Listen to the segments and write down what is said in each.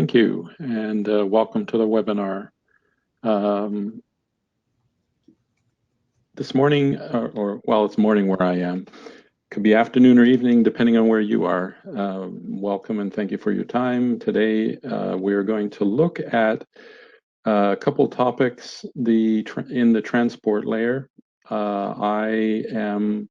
Thank you, and welcome to the webinar. This morning, well, it's morning where I am. Could be afternoon or evening, depending on where you are. Welcome and thank you for your time. Today, we're going to look at a couple topics in the transport layer. I am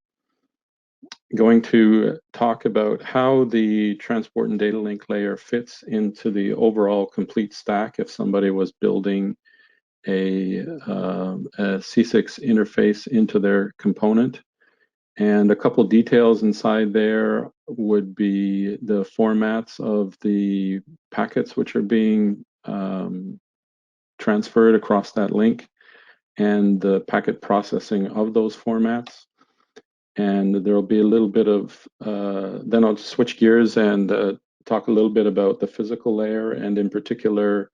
going to talk about how the transport and data link layer fits into the overall complete stack if somebody was building a CCIX interface into their component. And a couple details inside there would be the formats of the packets which are being transferred across that link and the packet processing of those formats. And there'll be a little bit of, then I'll switch gears and talk a little bit about the physical layer and in particular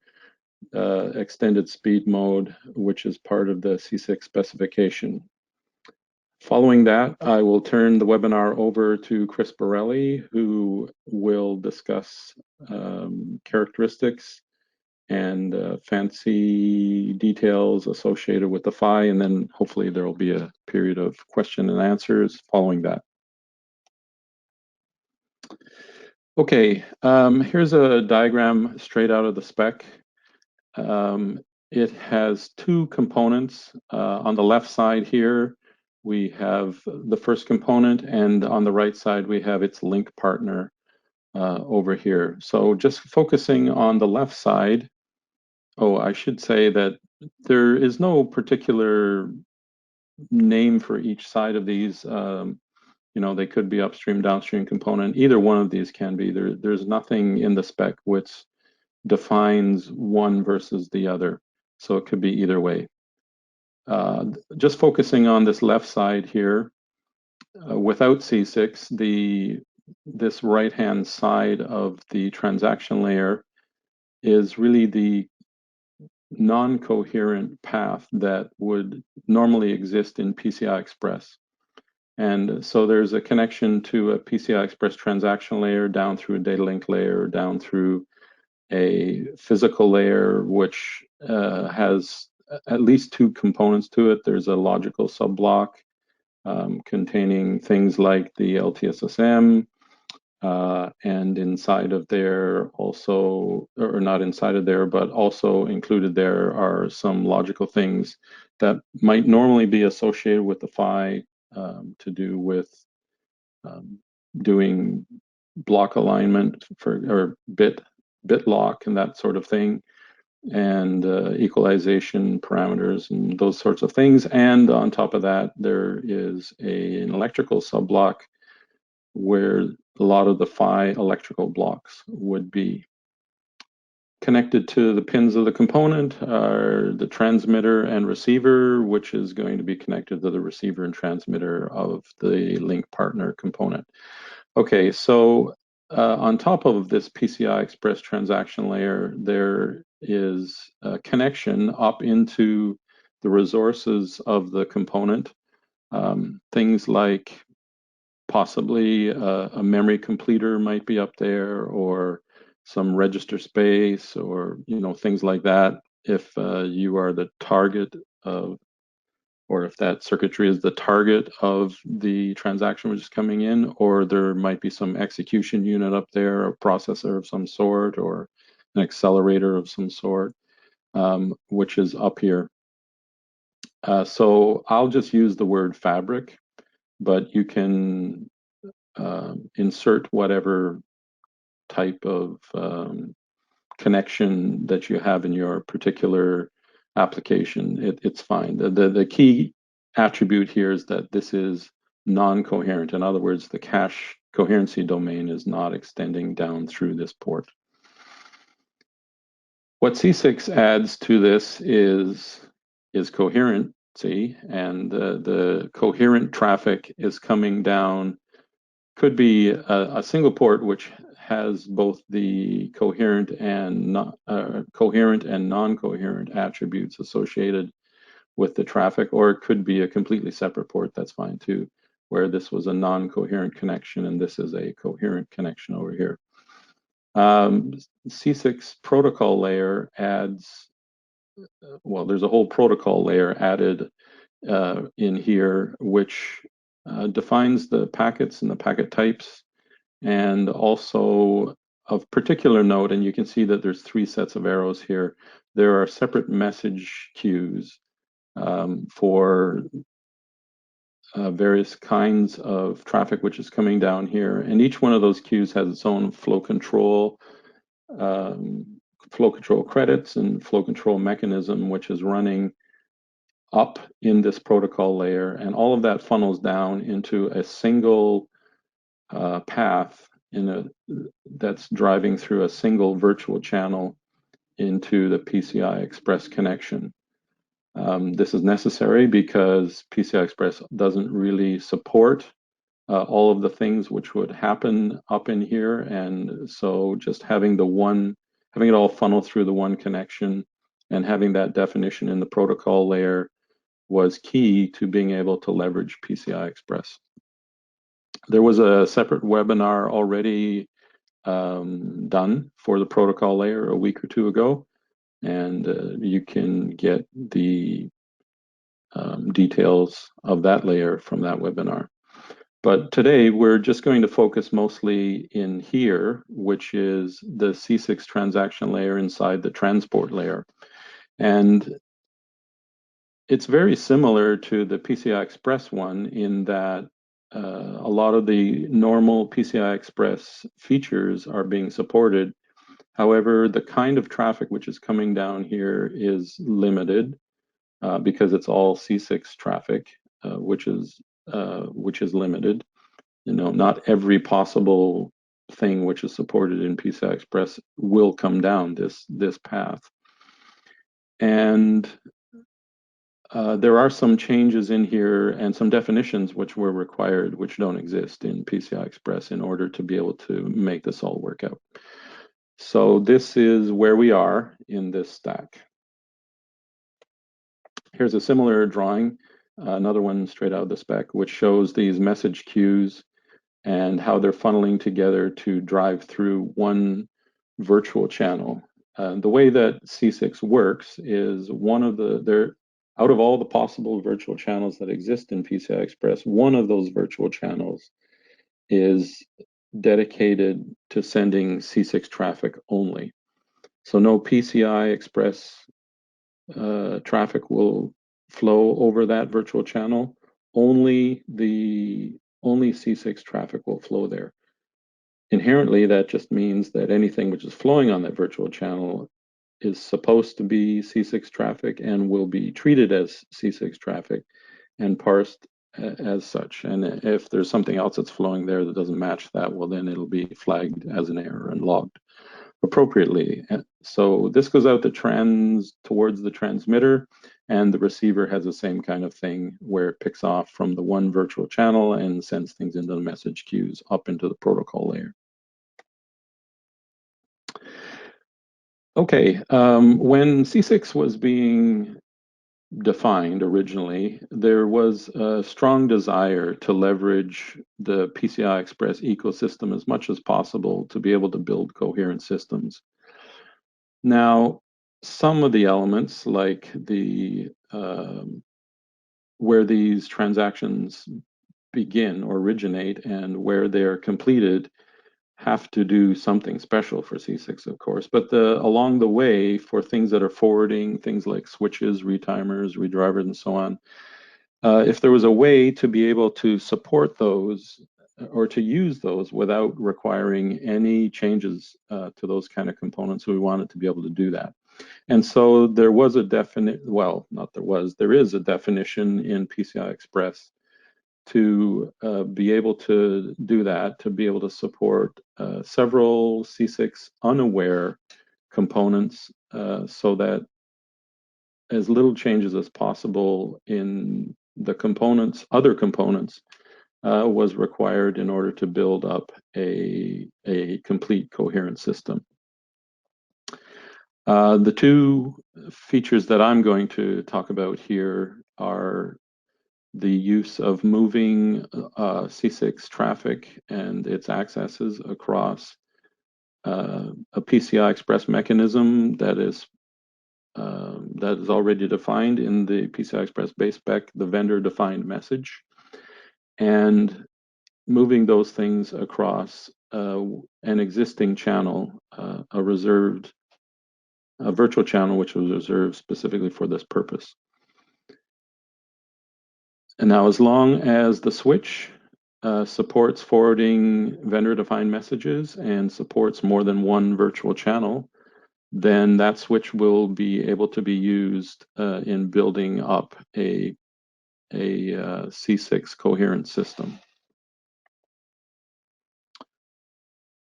extended speed mode, which is part of the CCIX specification. Following that, I will turn the webinar over to Chris Borelli, who will discuss characteristics and fancy details associated with the PHY, and then hopefully there will be a period of question and answers following that. Okay, here's a diagram straight out of the spec. It has two components. On the left side here, we have the first component, and on the right side, we have its link partner over here. So just focusing on the left side, I should say that there is no particular name for each side of these. You know, they could be upstream, downstream component. Either one of these can be. There's nothing in the spec which defines one versus the other. So it could be either way. Just focusing on this left side here, without CCIX, this right-hand side of the transaction layer is really the non-coherent path that would normally exist in PCI Express. And so there's a connection to a PCI Express transaction layer down through a data link layer, down through a physical layer, which has at least two components to it. There's a logical subblock containing things like the LTSSM, and inside of there also, or not inside of there, but also included there are some logical things that might normally be associated with the PHY to do with doing block alignment or bit lock and that sort of thing, and equalization parameters and those sorts of things. And on top of that, there is an electrical subblock where a lot of the PHY electrical blocks would be. Connected to the pins of the component are the transmitter and receiver, which is going to be connected to the receiver and transmitter of the link partner component. Okay, so on top of this PCI Express transaction layer, there is a connection up into the resources of the component. Things like possibly a memory completer might be up there, or some register space, or things like that. If you are the target of, or if that circuitry is the target of the transaction which is coming in, or there might be some execution unit up there, a processor of some sort, or an accelerator of some sort, which is up here. So I'll just use the word fabric, but you can insert whatever type of connection that you have in your particular application. It's fine. The key attribute here is that this is non-coherent. In other words, the cache coherency domain is not extending down through this port. What CCIX adds to this is coherency, and the coherent traffic is coming down. Could be a single port which has both the coherent and non-coherent attributes associated with the traffic, or it could be a completely separate port. That's fine too, where this was a non-coherent connection and this is a coherent connection over here. CCIX protocol layer adds, well, there's a whole protocol layer added in here, which defines the packets and the packet types, and also of particular note, and you can see that there's 3 sets of arrows here, there are separate message queues for various kinds of traffic which is coming down here, and each one of those queues has its own flow control credits and flow control mechanism, which is running up in this protocol layer, and all of that funnels down into a single path that's driving through a single virtual channel into the PCI Express connection. This is necessary because PCI Express doesn't really support all of the things which would happen up in here, and so just having it all funnel through the one connection and having that definition in the protocol layer was key to being able to leverage PCI Express. There was a separate webinar already done for the protocol layer a week or 2 ago, and you can get the details of that layer from that webinar. But today we're just going to focus mostly in here, which is the CCIX transaction layer inside the transport layer. And it's very similar to the PCI Express one in that a lot of the normal PCI Express features are being supported. However, the kind of traffic which is coming down here is limited because it's all CCIX traffic, which is limited. You know, not every possible thing which is supported in PCI Express will come down this path. And there are some changes in here and some definitions which were required, which don't exist in PCI Express in order to be able to make this all work out. So this is where we are in this stack. Here's a similar drawing, another one straight out of the spec, which shows these message queues and how they're funneling together to drive through one virtual channel. The way that CCIX works is out of all the possible virtual channels that exist in PCI Express, one of those virtual channels is dedicated to sending CCIX traffic only. So no PCI Express traffic will flow over that virtual channel. Only CCIX traffic will flow there. Inherently, that just means that anything which is flowing on that virtual channel is supposed to be CCIX traffic and will be treated as CCIX traffic and parsed as such. And if there's something else that's flowing there that doesn't match that, well, then it'll be flagged as an error and logged appropriately. So this goes out towards the transmitter, and the receiver has the same kind of thing where it picks off from the one virtual channel and sends things into the message queues up into the protocol layer. Okay, when CCIX was being defined originally, there was a strong desire to leverage the PCI Express ecosystem as much as possible to be able to build coherent systems. Now, some of the elements, like where these transactions begin or originate and where they're completed, have to do something special for CCIX, of course. But along the way, for things that are forwarding, things like switches, retimers, redrivers, and so on, if there was a way to be able to support those or to use those without requiring any changes to those kind of components, we wanted to be able to do that. And so there was a there is a definition in PCI Express to be able to do that, to be able to support several CCIX unaware components so that as little changes as possible in the other components was required in order to build up a complete coherent system. The 2 features that I'm going to talk about here are the use of moving CCIX traffic and its accesses across a PCI Express mechanism that is already defined in the PCI Express base spec, the vendor-defined message, and moving those things across an existing channel, a virtual channel which was reserved specifically for this purpose. And now, as long as the switch supports forwarding vendor-defined messages and supports more than one virtual channel, then that switch will be able to be used in building up a C6 coherent system.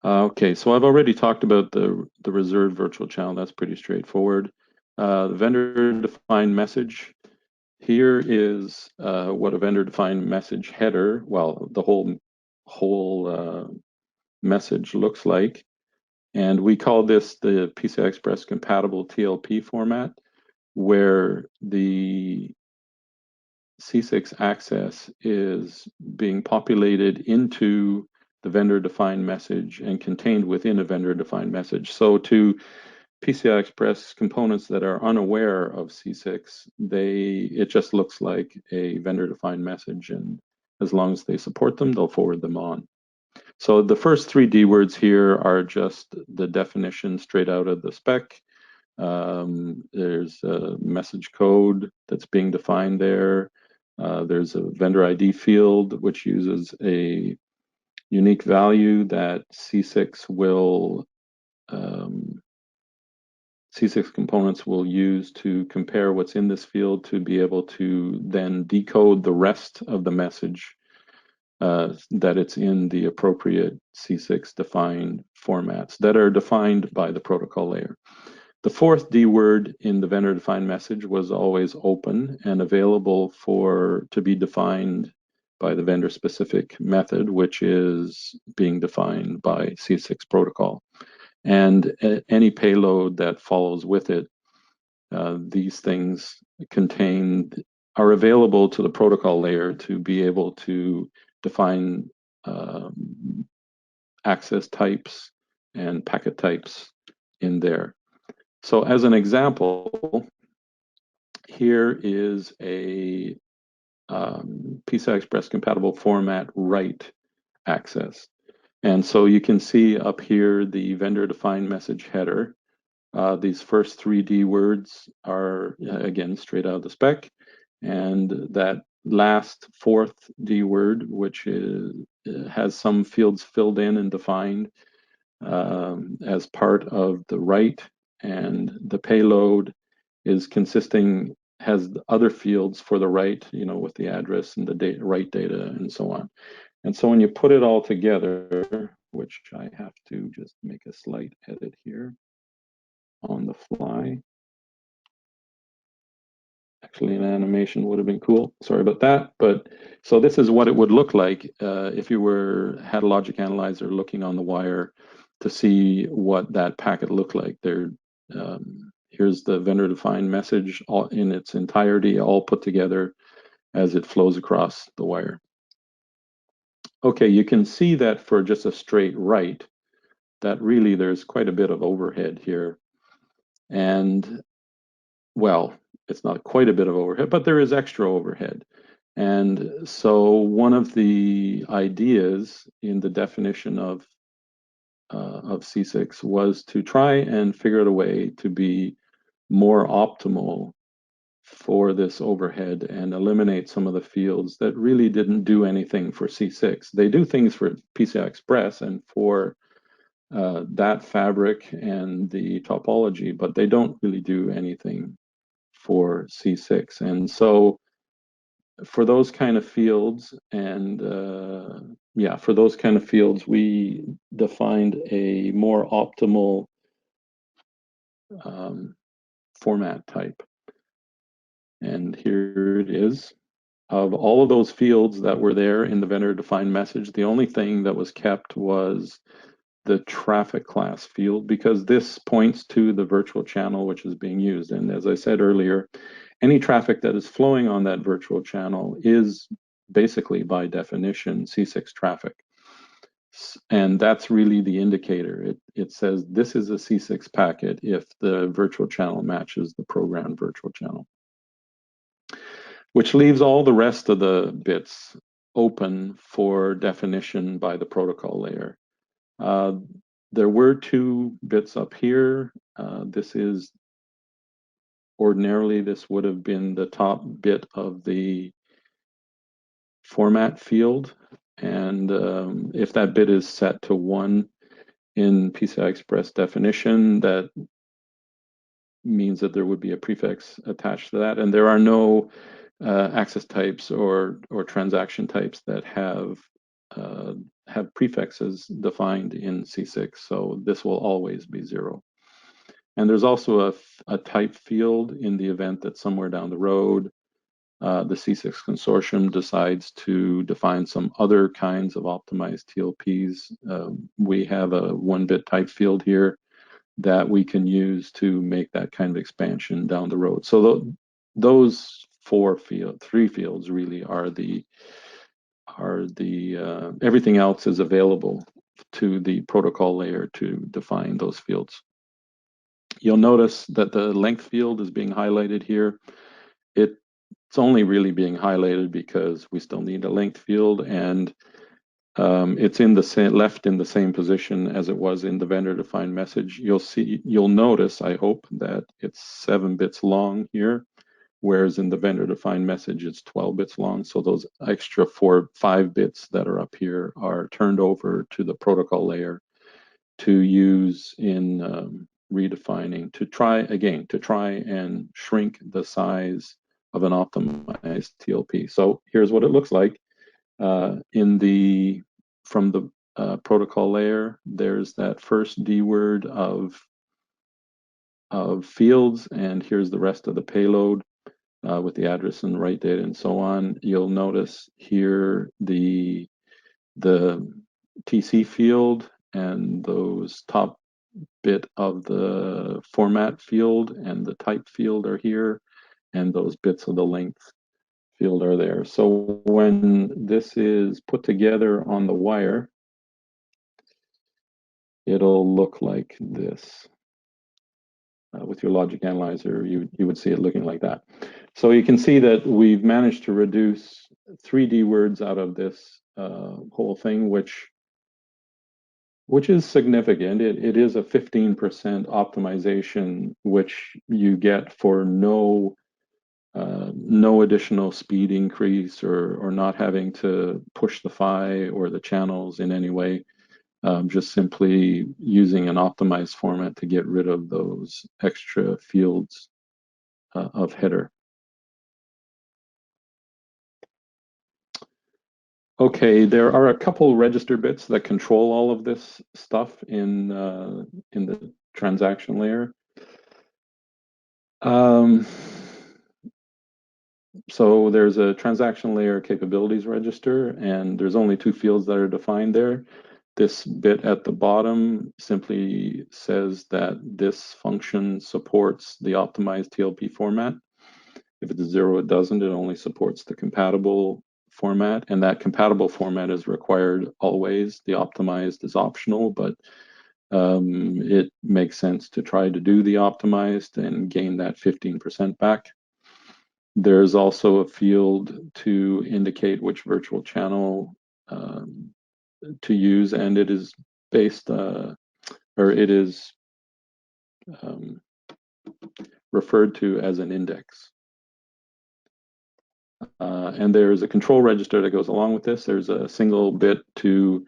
Okay, so I've already talked about the reserved virtual channel. That's pretty straightforward. The vendor-defined message. Here is what a vendor-defined message header, well, the whole message looks like. And we call this the PCI Express compatible TLP format, where the C6 access is being populated into the vendor-defined message and contained within a vendor-defined message. So to PCI Express components that are unaware of C6, it just looks like a vendor-defined message, and as long as they support them, they'll forward them on. So the first 3 D words here are just the definition straight out of the spec. There's a message code that's being defined there. There's a vendor ID field which uses a unique value that C6 components will use to compare what's in this field to be able to then decode the rest of the message that it's in the appropriate C6 defined formats that are defined by the protocol layer. The 4th D word in the vendor defined message was always open and available to be defined by the vendor specific method, which is being defined by C6 protocol. And any payload that follows with it, these things are available to the protocol layer to be able to define access types and packet types in there. So as an example, here is a PCI Express compatible format write access. And so you can see up here the vendor defined message header. These first 3 D words are, again, straight out of the spec. And that last 4th D word, which has some fields filled in and defined as part of the write, and the payload has other fields for the write, with the address and the write data and so on. And so when you put it all together, which I have to just make a slight edit here on the fly. Actually, an animation would have been cool. Sorry about that. But so this is what it would look like if you had a logic analyzer looking on the wire to see what that packet looked like. Here's the vendor-defined message all in its entirety, all put together as it flows across the wire. Okay, you can see that for just a straight write, that really there's quite a bit of overhead here. And, well, it's not quite a bit of overhead, but there is extra overhead. And so one of the ideas in the definition of C6 was to try and figure out a way to be more optimal for this overhead and eliminate some of the fields that really didn't do anything for C6. They do things for PCI Express and for that fabric and the topology, but they don't really do anything for C6. And so for those kind of fields, and for those kind of fields, we defined a more optimal format type. And here it is. Of all of those fields that were there in the vendor-defined message, the only thing that was kept was the traffic class field, because this points to the virtual channel which is being used. And as I said earlier, any traffic that is flowing on that virtual channel is basically by definition C6 traffic. And that's really the indicator. It says this is a C6 packet if the virtual channel matches the programmed virtual channel, which leaves all the rest of the bits open for definition by the protocol layer. There were 2 bits up here. Ordinarily, this would have been the top bit of the format field. And if that bit is set to 1 in PCI Express definition, that means that there would be a prefix attached to that. And there are no access types or transaction types that have prefixes defined in C6. So this will always be 0. And there's also a type field in the event that somewhere down the road, the C6 Consortium decides to define some other kinds of optimized TLPs. We have a 1-bit type field here that we can use to make that kind of expansion down the road. So those 3 fields really are the everything else is available to the protocol layer to define those fields. You'll notice that the length field is being highlighted here. It's only really being highlighted because we still need a length field, and it's left in the same position as it was in the vendor-defined message. You'll notice, I hope, that it's 7 bits long here, whereas in the vendor-defined message it's 12 bits long. So those extra 5 bits that are up here are turned over to the protocol layer to use in redefining, to try and shrink the size of an optimized TLP. So here's what it looks like. From the protocol layer, there's that first D word of fields, and here's the rest of the payload with the address and write data and so on. You'll notice here the TC field and those top bit of the format field and the type field are here, and those bits of the length field are there. So when this is put together on the wire, it'll look like this. With your logic analyzer, you would see it looking like that. So you can see that we've managed to reduce 3 D words out of this whole thing, which is significant. It is a 15% optimization, which you get for no additional speed increase or not having to push the PHY or the channels in any way. Just simply using an optimized format to get rid of those extra fields of header. Okay, there are a couple register bits that control all of this stuff in the transaction layer. So there's a TransactionLayerCapabilities Register, and there's only 2 fields that are defined there. This bit at the bottom simply says that this function supports the optimized TLP format. If it's 0, it doesn't. It only supports the compatible format, and that compatible format is required always. The optimized is optional, but it makes sense to try to do the optimized and gain that 15% back. There's also a field to indicate which virtual channel to use, and it is based, or it is referred to as an index. And there's a control register that goes along with this. There's a single bit to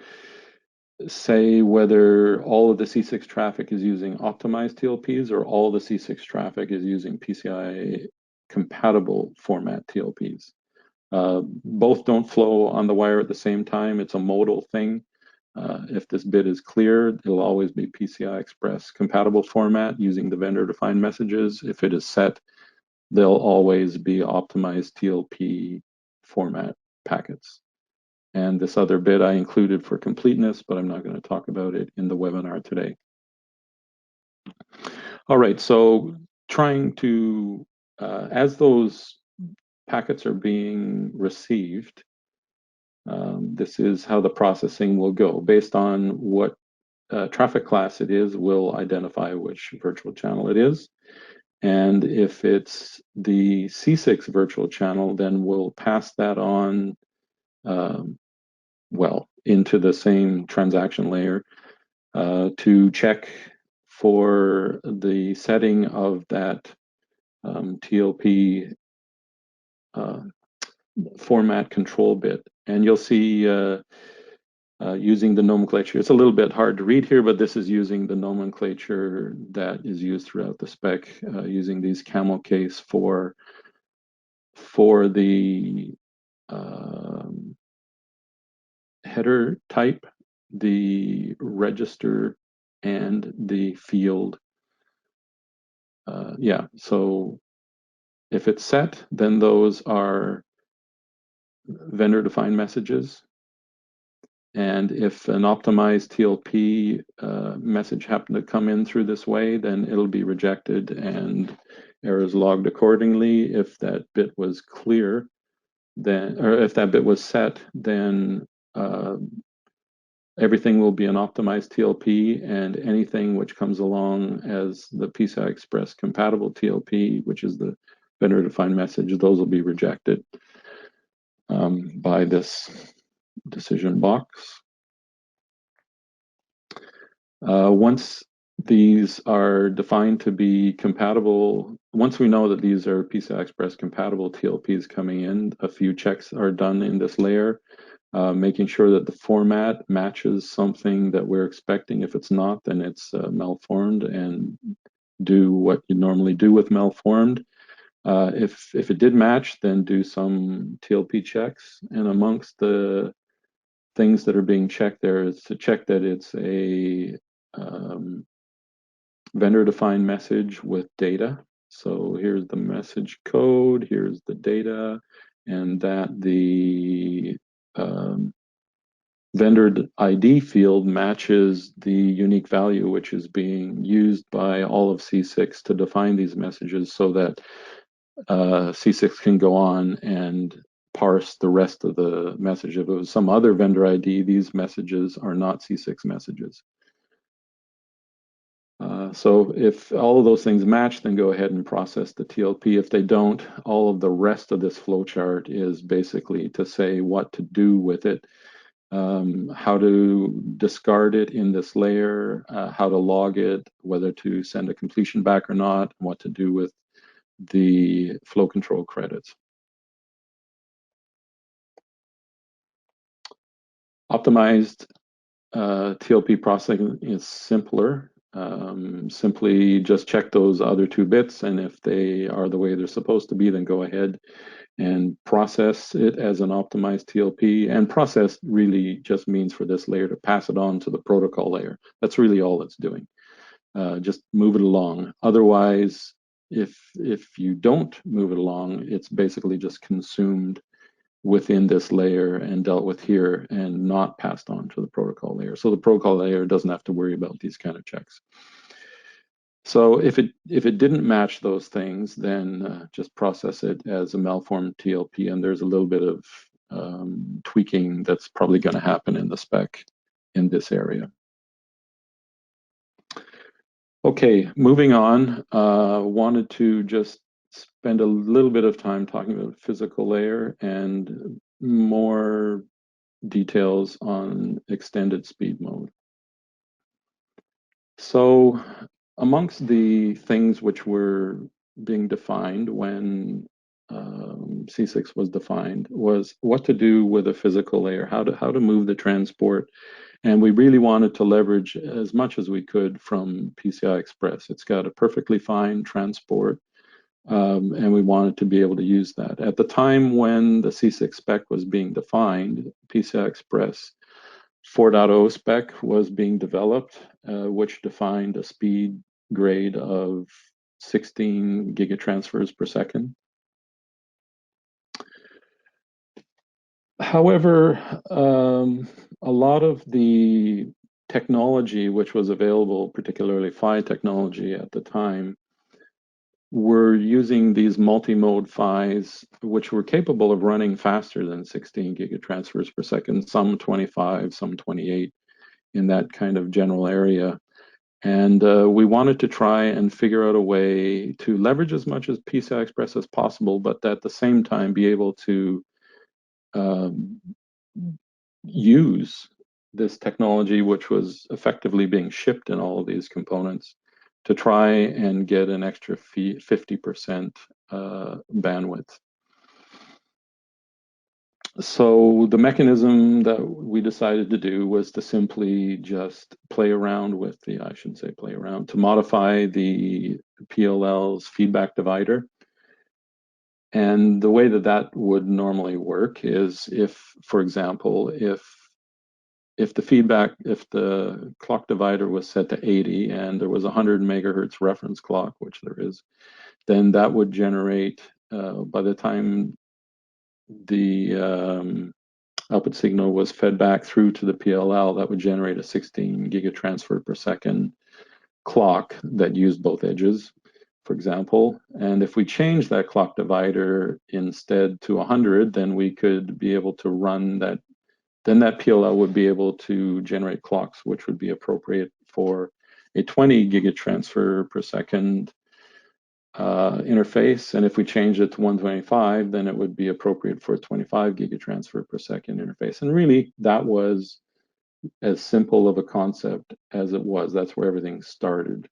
say whether all of the C6 traffic is using optimized TLPs or all the C6 traffic is using PCI compatible format TLPs. Both don't flow on the wire at the same time. It's a modal thing. If this bit is clear, it'll always be PCI Express compatible format using the vendor-defined messages. If it is set, they'll always be optimized TLP format packets. And this other bit I included for completeness, but I'm not going to talk about it in the webinar today. All right, so trying to, as those packets are being received, This is how the processing will go. Based on what traffic class it is, we'll identify which virtual channel it is. And if it's the CCIX virtual channel, then we'll pass that on, well, into the same transaction layer to check for the setting of that TLP format control bit. And you'll see using the nomenclature. It's a little bit hard to read here, but this is using the nomenclature that is used throughout the spec, using these camel case for the header type, the register, and the field. Yeah, so if it's set, then those are vendor-defined messages. And if an optimized TLP message happened to come in through this way, then it'll be rejected and errors logged accordingly. If that bit was clear, then, or if that bit was set, then everything will be an optimized TLP, and anything which comes along as the PCI Express compatible TLP, which is the vendor-defined message, those will be rejected by this decision box. Once these are defined to be compatible, once we know that these are PCI Express compatible TLPs coming in, a few checks are done in this layer, making sure that the format matches something that we're expecting. If it's not, then it's malformed, and do what you normally do with malformed. If it did match, then do some TLP checks. And amongst the things that are being checked there is to check that it's a vendor-defined message with data. So here's the message code, here's the data, and that the vendor ID field matches the unique value which is being used by all of C6 to define these messages, so that C6 can go on and parse the rest of the message. If it was some other vendor ID, these messages are not C6 messages. So if all of those things match, then go ahead and process the TLP. If they don't, all of the rest of this flowchart is basically to say what to do with it, how to discard it in this layer, how to log it, whether to send a completion back or not, and what to do with the flow control credits. Optimized TLP processing is simpler. Simply just check those other two bits, and if they are the way they're supposed to be, then go ahead and process it as an optimized TLP. And process really just means for this layer to pass it on to the protocol layer. That's really all it's doing. Just move it along. Otherwise, if you don't move it along, it's basically just consumed within this layer and dealt with here and not passed on to the protocol layer. So the protocol layer doesn't have to worry about these kind of checks. So if it didn't match those things, then just process it as a malformed TLP, and there's a little bit of tweaking that's probably going to happen in the spec in this area. Okay, moving on. Wanted to just spend a little bit of time talking about the physical layer and more details on extended speed mode. So amongst the things which were being defined when C6 was defined was what to do with a physical layer, how to move the transport. And we really wanted to leverage as much as we could from PCI Express. It's got a perfectly fine transport, and we wanted to be able to use that. At the time when the C6 spec was being defined, PCI Express 4.0 spec was being developed, which defined a speed grade of 16 gigatransfers per second. However, a lot of the technology which was available, particularly PHY technology at the time, were using these multi-mode PHYs, which were capable of running faster than 16 gigatransfers per second, some 25, some 28, in that kind of general area. And we wanted to try and figure out a way to leverage as much as PCI Express as possible, but at the same time be able to use this technology, which was effectively being shipped in all of these components, to try and get an extra 50% bandwidth. So the mechanism that we decided to do was to simply just play around with the, I shouldn't say play around, to modify the PLL's feedback divider. And the way that that would normally work is if, for example, if the clock divider was set to 80 and there was a 100 megahertz reference clock, which there is, then that would generate, by the time the output signal was fed back through to the PLL, that would generate a 16 gigatransfer per second clock that used both edges, for example. And if we change that clock divider instead to 100, then we could be able to run that. Then that PLL would be able to generate clocks which would be appropriate for a 20 gigatransfer per second interface. And if we change it to 125, then it would be appropriate for a 25 gigatransfer per second interface. And really, that was as simple of a concept as it was. That's where everything started.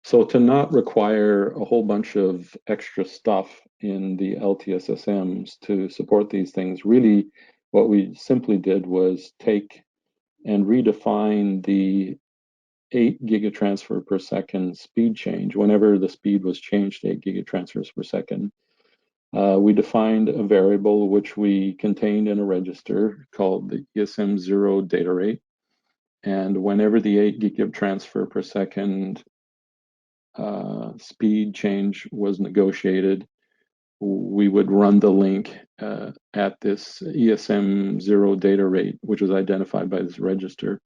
So to not require a whole bunch of extra stuff in the LTSSMs to support these things, really what we simply did was take and redefine the 8 gigatransfer per second speed change. Whenever the speed was changed to 8 gigatransfers per second, we defined a variable which we contained in a register called the ESM0 data rate. And whenever the 8 gigatransfer per second speed change was negotiated, we would run the link at this ESM0 data rate, which was identified by this register.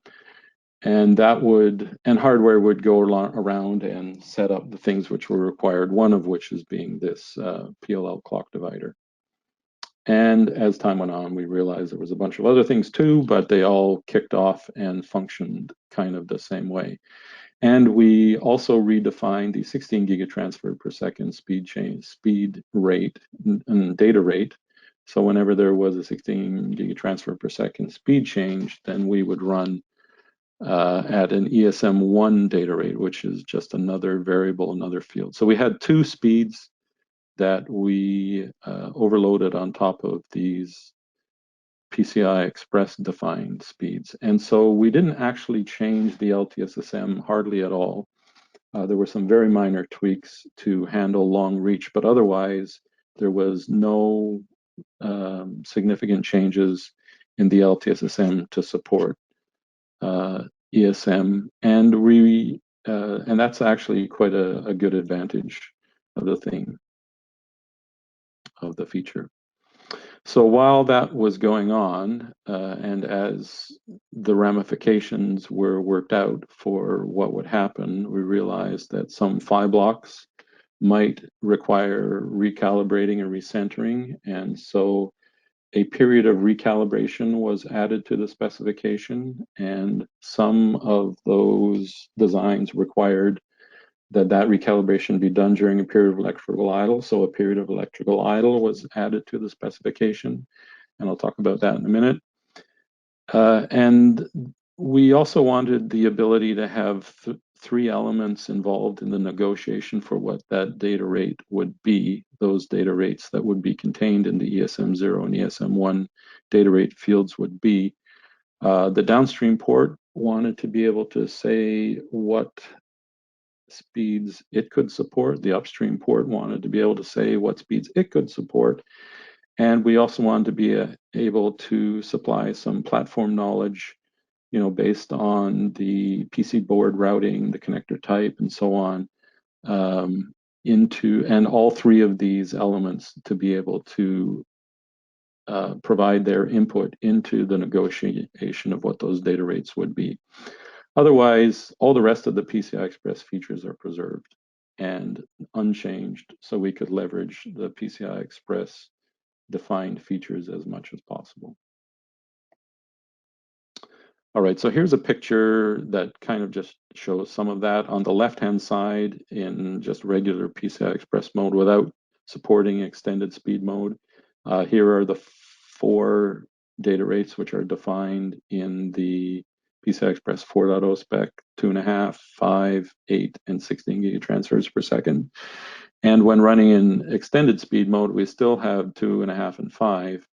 And that would, and hardware would go around and set up the things which were required, one of which is being this PLL clock divider. And as time went on, we realized there was a bunch of other things too, but they all kicked off and functioned kind of the same way. And we also redefined the 16 gigatransfer per second speed rate and data rate. So whenever there was a 16 gigatransfer per second speed change, then we would run at an ESM1 data rate, which is just another variable, another field. So we had two speeds that we overloaded on top of these PCI Express defined speeds. And so we didn't actually change the LTSSM hardly at all. There were some very minor tweaks to handle long reach, but otherwise there was no significant changes in the LTSSM to support ESM, and that's actually quite a good advantage of the thing, of the feature. So while that was going on, and as the ramifications were worked out for what would happen, we realized that some PHY blocks might require recalibrating and recentering, and so a period of recalibration was added to the specification, and some of those designs required that recalibration be done during a period of electrical idle. So a period of electrical idle was added to the specification, and I'll talk about that in a minute. And we also wanted the ability to have three elements involved in the negotiation for what that data rate would be, those data rates that would be contained in the ESM0 and ESM1 data rate fields would be. The downstream port wanted to be able to say what speeds it could support. The upstream port wanted to be able to say what speeds it could support. And we also wanted to be able to supply some platform knowledge, based on the PC board routing, the connector type, and so on, and all three of these elements to be able to provide their input into the negotiation of what those data rates would be. Otherwise, all the rest of the PCI Express features are preserved. and unchanged, so we could leverage the PCI Express defined features as much as possible. All right, so here's a picture that kind of just shows some of that. On the left-hand side, in just regular PCI Express mode without supporting extended speed mode, here are the 4 data rates which are defined in the PCI Express 4.0 spec: 2.5, 5, 8, and 16 gigatransfers per second. And when running in extended speed mode, we still have 2.5 and 5.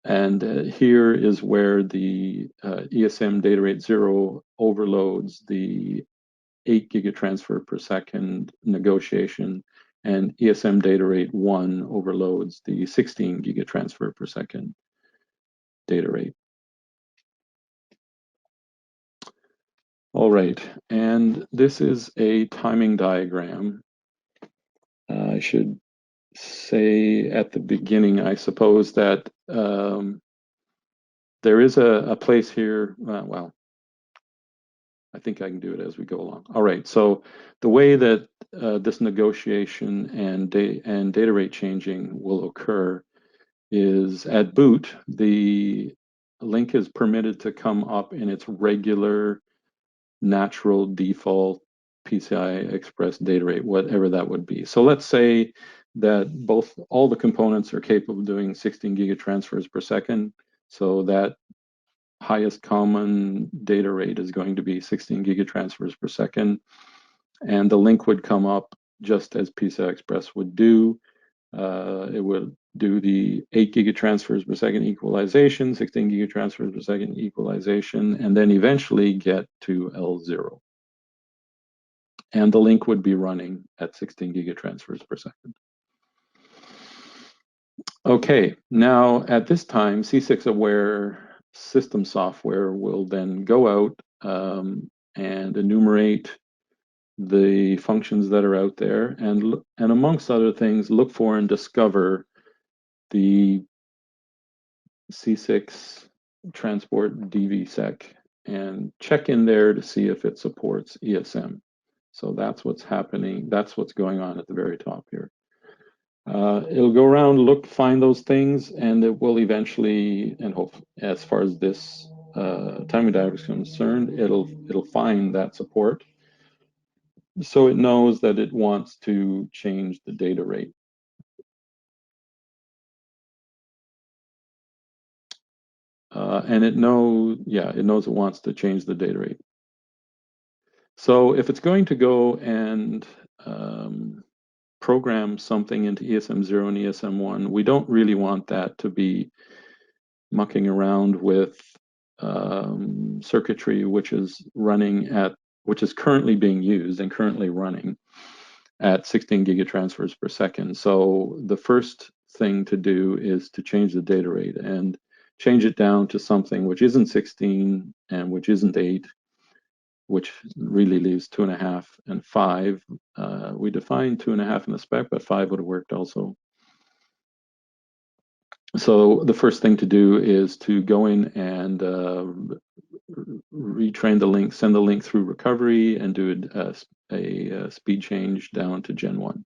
And here is where the ESM data rate 0 overloads the 8 gigatransfer per second negotiation, and ESM data rate 1 overloads the 16 gigatransfer per second data rate. All right, and this is a timing diagram. I should say at the beginning, I suppose, that there is a place here, well, I think I can do it as we go along. All right, so the way that this negotiation and data rate changing will occur is at boot, the link is permitted to come up in its regular natural default PCI Express data rate, whatever that would be. So let's say that all the components are capable of doing 16 gigatransfers per second. So that highest common data rate is going to be 16 gigatransfers per second. And the link would come up just as PCI Express would do. It would do the 8 gigatransfers per second equalization, 16 gigatransfers per second equalization, and then eventually get to L0. And the link would be running at 16 gigatransfers per second. Okay, now at this time, C6 aware system software will then go out and enumerate the functions that are out there, and amongst other things, look for and discover the C6 Transport DVSEC and check in there to see if it supports ESM. So that's what's happening. That's what's going on at the very top here. It'll go around, look, find those things, and it will eventually, and hope, as far as this timing diagram is concerned, it'll find that support. So it knows that it wants to change the data rate. And it knows it wants to change the data rate. So if it's going to go and program something into ESM0 and ESM1, we don't really want that to be mucking around with circuitry which is currently being used and currently running at 16 gigatransfers per second. So the first thing to do is to change the data rate and change it down to something which isn't 16 and which isn't 8, which really leaves 2.5 and 5. We defined 2.5 in the spec, but 5 would have worked also. So the first thing to do is to go in and retrain the link, send the link through recovery, and do a speed change down to Gen 1.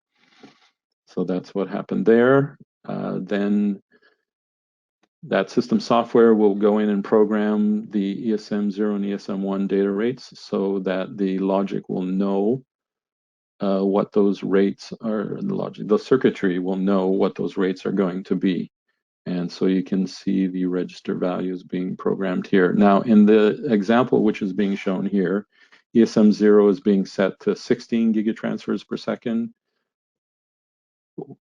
So that's what happened there. Then that system software will go in and program the ESM0 and ESM1 data rates so that the logic will know what those rates are. The circuitry will know what those rates are going to be. And so you can see the register values being programmed here. Now, in the example which is being shown here, ESM0 is being set to 16 gigatransfers per second,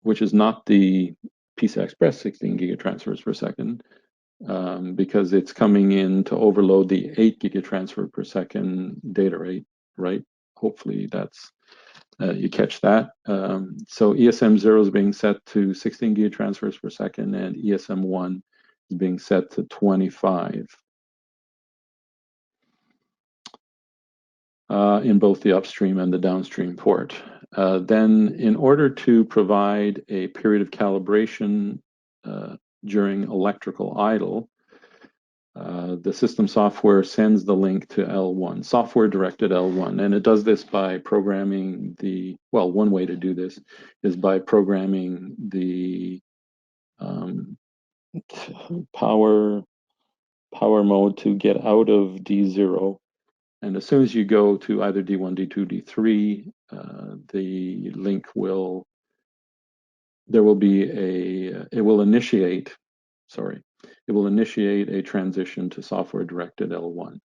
which is not the PCI Express 16 gigatransfers per second, because it's coming in to overload the 8 gigatransfer per second data rate, right? Hopefully that's you catch that. So ESM0 is being set to 16 gigatransfers per second, and ESM1 is being set to 25 in both the upstream and the downstream port. Then, in order to provide a period of calibration during electrical idle, the system software sends the link to L1, software-directed L1, and it does this by programming the, well, one way to do this is by programming the power mode to get out of D0. And as soon as you go to either D1, D2, D3, the link will, there will be it will initiate a transition to software-directed L1.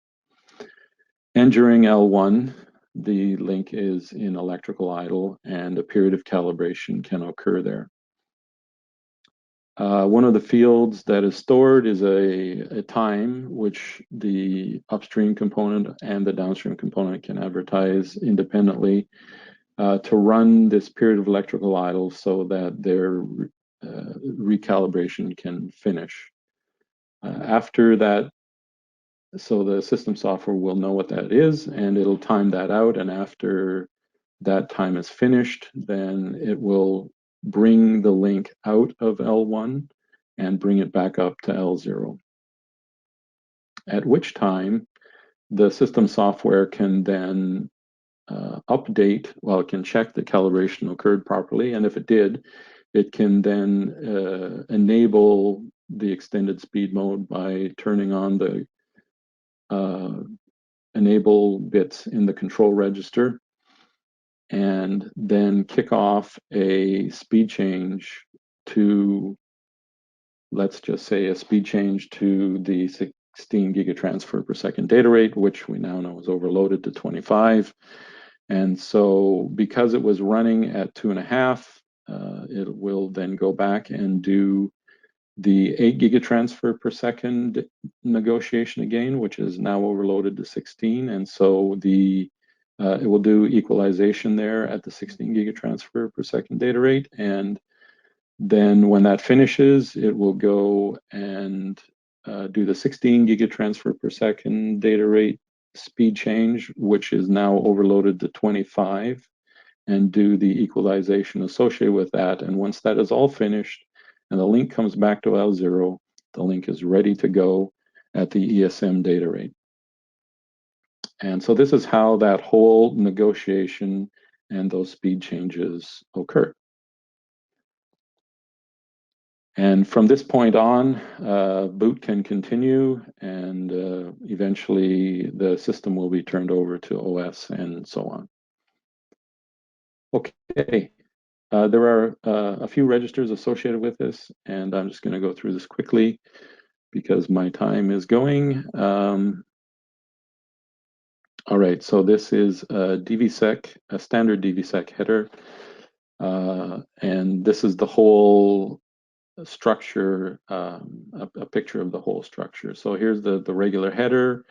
And during L1, the link is in electrical idle and a period of calibration can occur there. One of the fields that is stored is a time which the upstream component and the downstream component can advertise independently to run this period of electrical idle so that their recalibration can finish. After that, so the system software will know what that is and it'll time that out, and after that time is finished, then it will bring the link out of L1 and bring it back up to L0. At which time the system software can then update, well, it can check the calibration occurred properly, and if it did, it can then enable the extended speed mode by turning on the enable bits in the control register, and then kick off a speed change to, let's just say, a speed change to the 16 gigatransfer per second data rate, which we now know is overloaded to 25. And so because it was running at 2.5, it will then go back and do the 8 gigatransfer per second negotiation again, which is now overloaded to 16. And so it will do equalization there at the 16 gigatransfer per second data rate. And then when that finishes, it will go and do the 16 gigatransfer per second data rate speed change, which is now overloaded to 25, and do the equalization associated with that. And once that is all finished and the link comes back to L0, the link is ready to go at the ESM data rate. And so this is how that whole negotiation and those speed changes occur. And from this point on, boot can continue, and eventually the system will be turned over to OS and so on. Okay, there are a few registers associated with this, and I'm just going to go through this quickly because my time is going. All right, so this is a DVSEC, a standard DVSEC header, and this is the whole structure, a picture of the whole structure. So here's the regular header,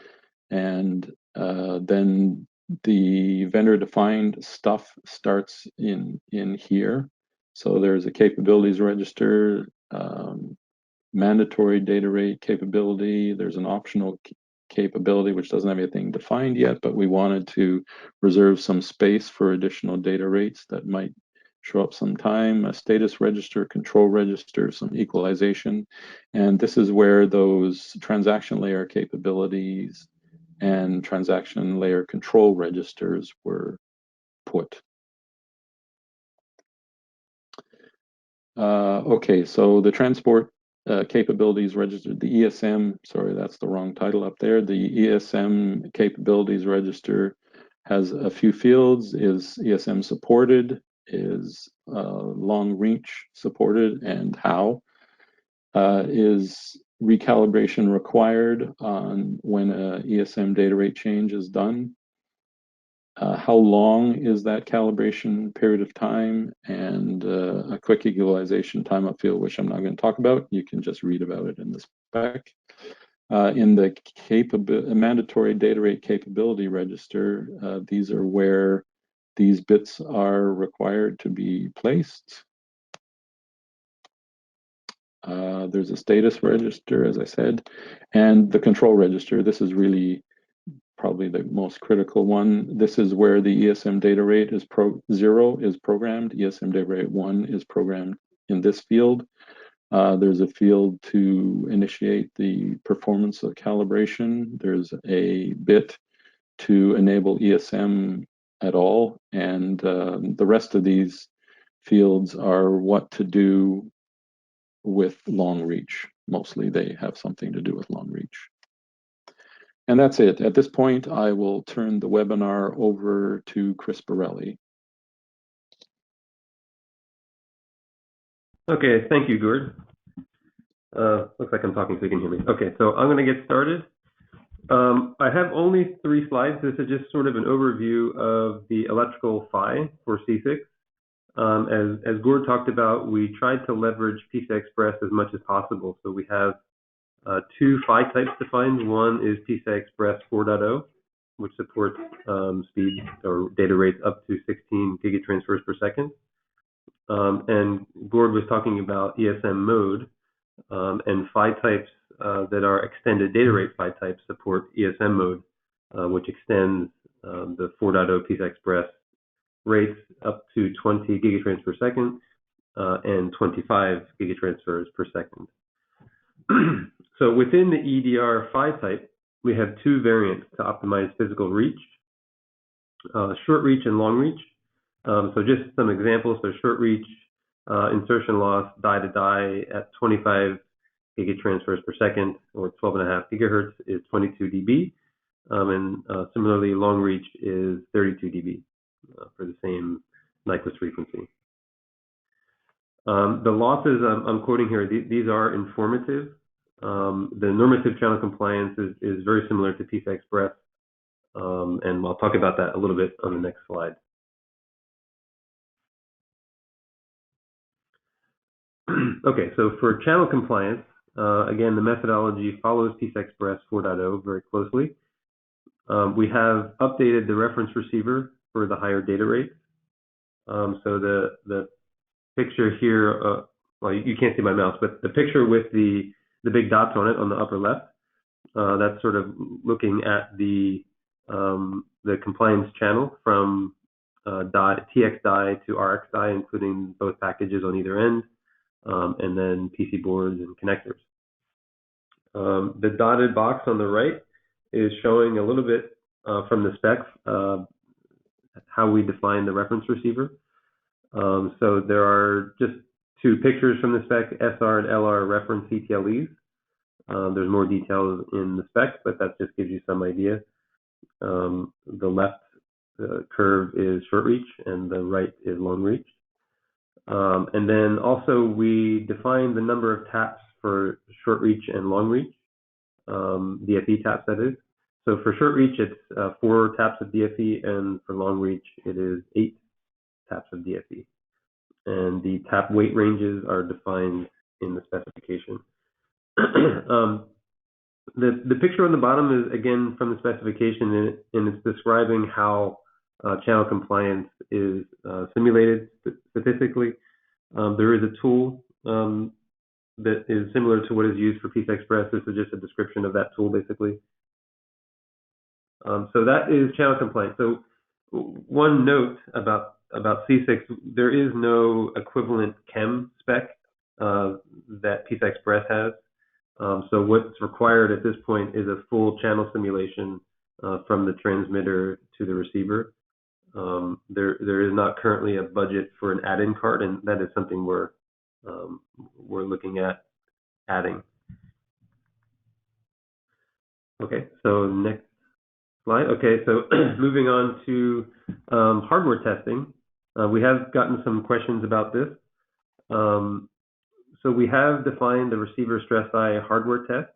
and then the vendor-defined stuff starts in here. So there's a capabilities register, mandatory data rate capability. There's an optional capability which doesn't have anything defined yet, but we wanted to reserve some space for additional data rates that might show up sometime. A status register, control register, some equalization. And this is where those transaction layer capabilities and transaction layer control registers were put. Okay, so the transport capabilities register, the ESM, sorry, that's the wrong title up there. The ESM capabilities register has a few fields. Is ESM supported? Is long reach supported, and how? Is recalibration required on when a ESM data rate change is done? How long is that calibration period of time? And a quick equalization timeout field, which I'm not going to talk about. You can just read about it in the spec. In the mandatory data rate capability register, these are where these bits are required to be placed. There's a status register, as I said, and the control register. This is really probably the most critical one. This is where the ESM data rate is 0 is programmed. ESM data rate 1 is programmed in this field. There's a field to initiate the performance of calibration. There's a bit to enable ESM at all, and the rest of these fields are what to do with long reach. Mostly they have something to do with long reach. And that's it. At this point, I will turn the webinar over to Chris Borelli. Okay, thank you, Gord. Looks like I'm talking so you can hear me. Okay, so I'm going to get started. I have only 3 slides. This is just sort of an overview of the electrical PHY for CCIX. As Gord talked about, we tried to leverage PCI Express as much as possible. So we have 2 PHY types defined. One is PCI Express 4.0, which supports speeds or data rates up to 16 gigatransfers per second. And Gord was talking about ESM mode, and PHY types that are extended data rate PHY types support ESM mode, which extends the 4.0 PCI Express rates up to 20 gigatransfers per second and 25 gigatransfers per second. So within the EDR PHY type, we have 2 variants to optimize physical reach, short reach and long reach. So just some examples. So short reach insertion loss die to die at 25 gigatransfers per second, or 12.5 gigahertz, is 22 dB. And similarly, long reach is 32 dB for the same Nyquist frequency. The losses I'm quoting here, these are informative. The normative channel compliance is very similar to PCI Express, and I'll talk about that a little bit on the next slide. Okay, so for channel compliance, again, the methodology follows PCI Express 4.0 very closely. We have updated the reference receiver for the higher data rates. So the picture here, well, you can't see my mouse, but the picture with the big dots on it on the upper left, that's sort of looking at the compliance channel from TX die to RX die, including both packages on either end, and then PC boards and connectors. The dotted box on the right is showing a little bit from the spec how we define the reference receiver. So there are just 2 pictures from the spec, SR and LR reference CTLEs. There's more details in the spec, but that just gives you some idea. The left curve is short reach and the right is long reach. And then also we define the number of taps for short reach and long reach, DFE taps that is. So for short reach, it's 4 taps of DFE, and for long reach, it is 8 taps of DFE. And the tap weight ranges are defined in the specification. The picture on the bottom is, again, from the specification, and it's describing how channel compliance is simulated statistically. There is a tool that is similar to what is used for PCI Express. This is just a description of that tool, basically. So that is channel compliance. So one note about CCIX, there is no equivalent chem spec that PCI Express has. So what's required at this point is a full channel simulation from the transmitter to the receiver. There is not currently a budget for an add-in card, and that is something we're looking at adding. Okay, so next slide. Okay, so moving on to hardware testing. We have gotten some questions about this. So we have defined the receiver stress eye hardware test.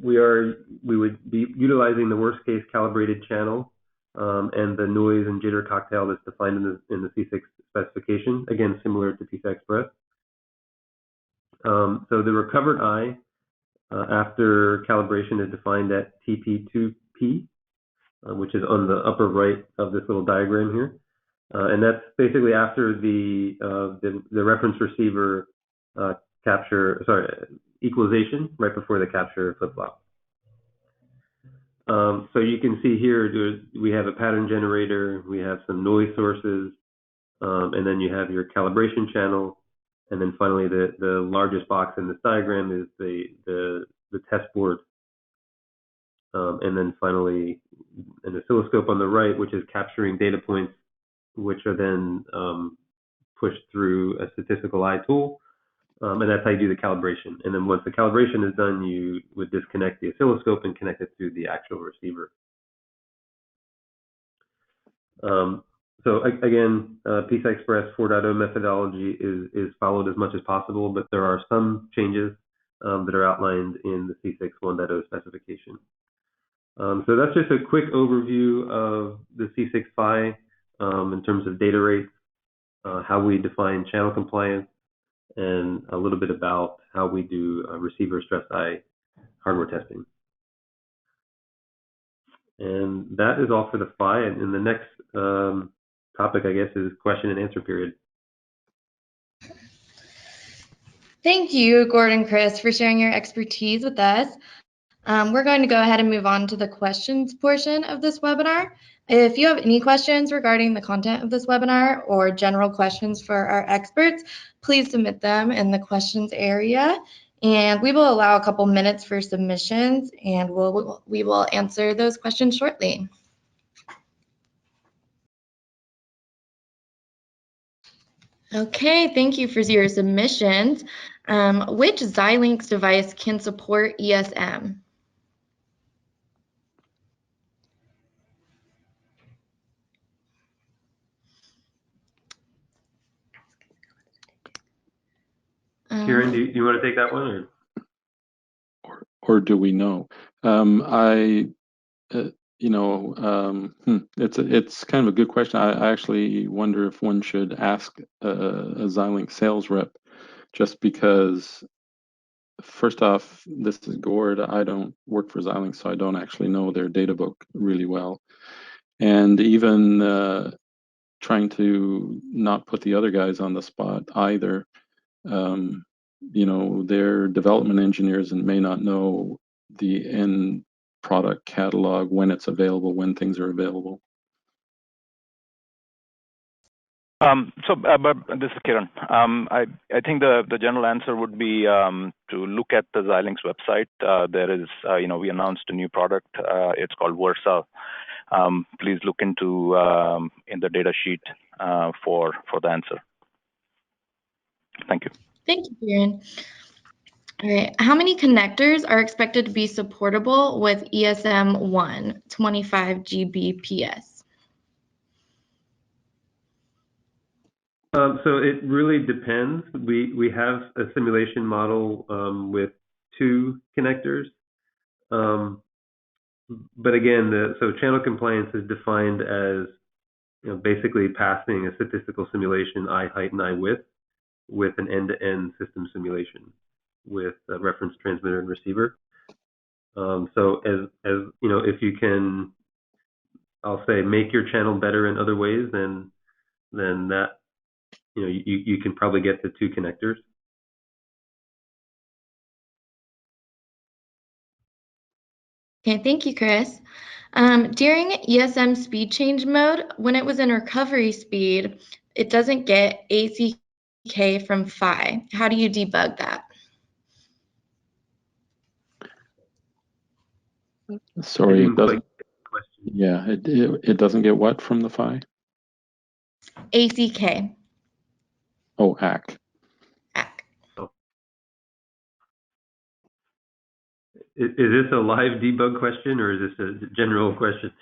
We would be utilizing the worst case calibrated channel and the noise and jitter cocktail that's defined in the CCIX specification, again, similar to PCI Express. So the recovered eye after calibration is defined at TP2P, which is on the upper right of this little diagram here. And that's basically after the reference receiver equalization right before the capture flip-flop. So you can see here we have a pattern generator, we have some noise sources, and then you have your calibration channel, And then finally, the largest box in this diagram is the test board. And then finally, an oscilloscope on the right, which is capturing data points, which are then pushed through a statistical eye tool. And that's how you do the calibration. And then once the calibration is done, you would disconnect the oscilloscope and connect it to the actual receiver. So again, PCI Express 4.0 methodology is followed as much as possible, but there are some changes that are outlined in the CCIX 1.0 specification. So that's just a quick overview of the C6 PHY in terms of data rates, how we define channel compliance, and a little bit about how we do receiver stress eye hardware testing. And that is all for the PHY. And the next topic, I guess, is question and answer period. Thank you, Gord and Chris, for sharing your expertise with us. We're going to go ahead and move on to the questions portion of this webinar. If you have any questions regarding the content of this webinar or general questions for our experts, please submit them in the questions area. And we will allow a couple minutes for submissions, and we will answer those questions shortly. Okay, thank you for your submissions. Which Xilinx device can support ESM? Kieran, do you want to take that one? Or do we know? It's kind of a good question. I actually wonder if one should ask a Xilinx sales rep, just because, first off, this is Gord. I don't work for Xilinx, so I don't actually know their data book really well. And even trying to not put the other guys on the spot either. They're development engineers and may not know the end product catalog, when it's available, when things are available. But this is Kiran. I think the general answer would be to look at the Xilinx website. There is, we announced a new product. It's called Versa. Please look into in the data sheet for the answer. Thank you. Thank you, Kiran. All right, how many connectors are expected to be supportable with ESM1 25 Gbps? So it really depends. We have a simulation model with 2 connectors. But again, so channel compliance is defined as basically passing a statistical simulation eye height and eye width with an end-to-end system simulation with a reference transmitter and receiver. So as if you can, I'll say, make your channel better in other ways, then that you can probably get to 2 connectors. Okay, thank you, Chris. During ESM speed change mode, when it was in recovery speed, it doesn't get ACK from PHY. How do you debug that? Sorry, it doesn't. Yeah, it doesn't get what from the PHY? ACK. Oh, ACK. ACK. Oh. Is this a live debug question, or is this a general question?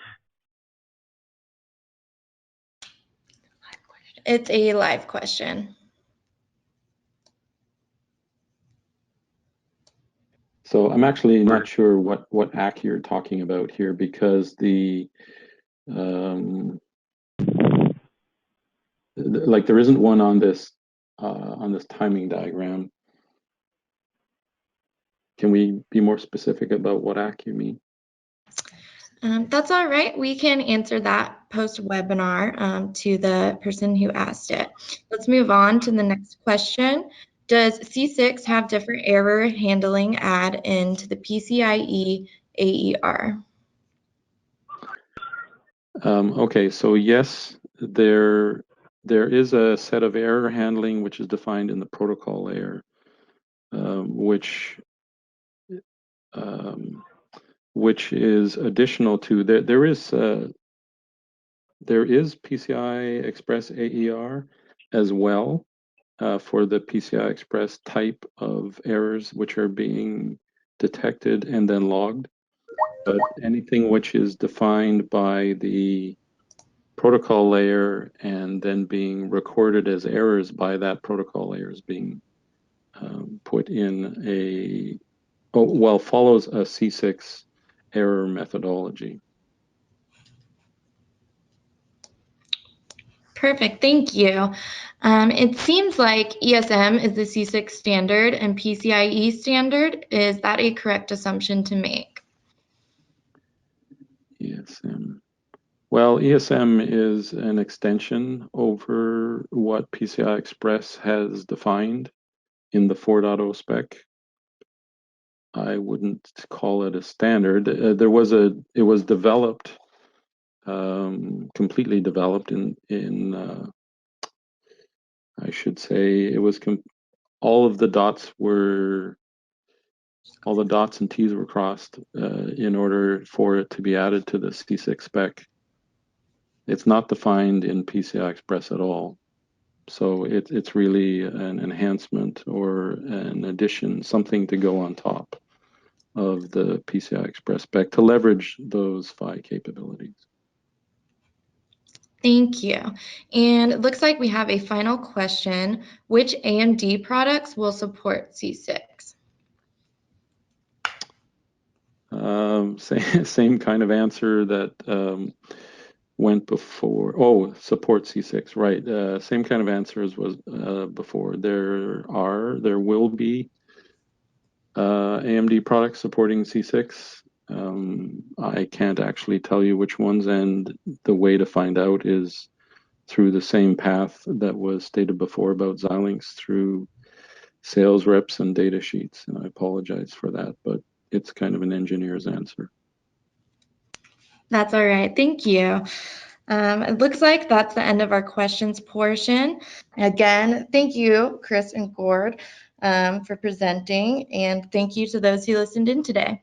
It's a live question. So I'm actually not sure what ACK you're talking about here, because like there isn't one on this timing diagram. Can we be more specific about what ACK you mean? That's all right. We can answer that post-webinar to the person who asked it. Let's move on to the next question. Does C6 have different error handling add into the PCIe AER? Okay, so yes, there there is a set of error handling which is defined in the protocol layer, which is additional to there is PCI Express AER as well for the PCI Express type of errors which are being detected and then logged. But anything which is defined by the protocol layer and then being recorded as errors by that protocol layer is being put in follows a CCIX error methodology. Perfect, thank you. It seems like ESM is the CCIX standard and PCIe standard. Is that a correct assumption to make? ESM. Well, ESM is an extension over what PCI Express has defined in the 4.0 spec. I wouldn't call it a standard. It was developed, completely developed in I should say it was all the dots and T's were crossed in order for it to be added to the C6 spec. It's not defined in PCI Express at all. So it's really an enhancement or an addition, something to go on top of the PCI Express spec to leverage those PHY capabilities. Thank you. And it looks like we have a final question. Which AMD products will support C6? Same kind of answer that went before. Oh, support C6, right. Same kind of answer as was before. There will be AMD products supporting C6. I can't actually tell you which ones, and the way to find out is through the same path that was stated before about Xilinx, through sales reps and data sheets. And I apologize for that, but it's kind of an engineer's answer. That's all right, thank you. It looks like that's the end of our questions portion. Again, thank you, Chris and Gord, for presenting, and thank you to those who listened in today.